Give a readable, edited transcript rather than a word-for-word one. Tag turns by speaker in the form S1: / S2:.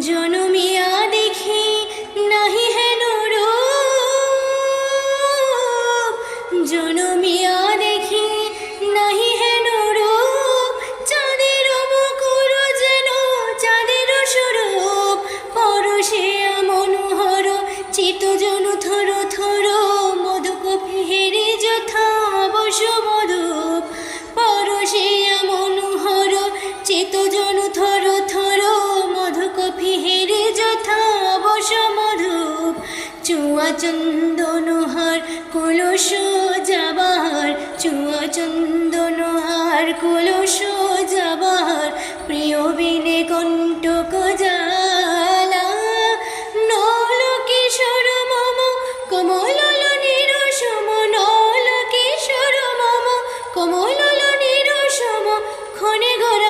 S1: জনমিয়া দেখি নাহি হেন রূপ, জনমিয়া দেখি নাহি হেন রূপ, চাঁদের মুকুর যেন চাঁদের স্বরূপ, পরশিয়া মনোহর চিত জন থর থর, মধুকপিহের যথা বস মধুপ, পরশিয়া মনোহর চিত জন থর থর, মধুকপিহের যথা বস মধুপ, চুয়া চন্দনহার কলস যাবার, চুয়া চন্দনহার কলস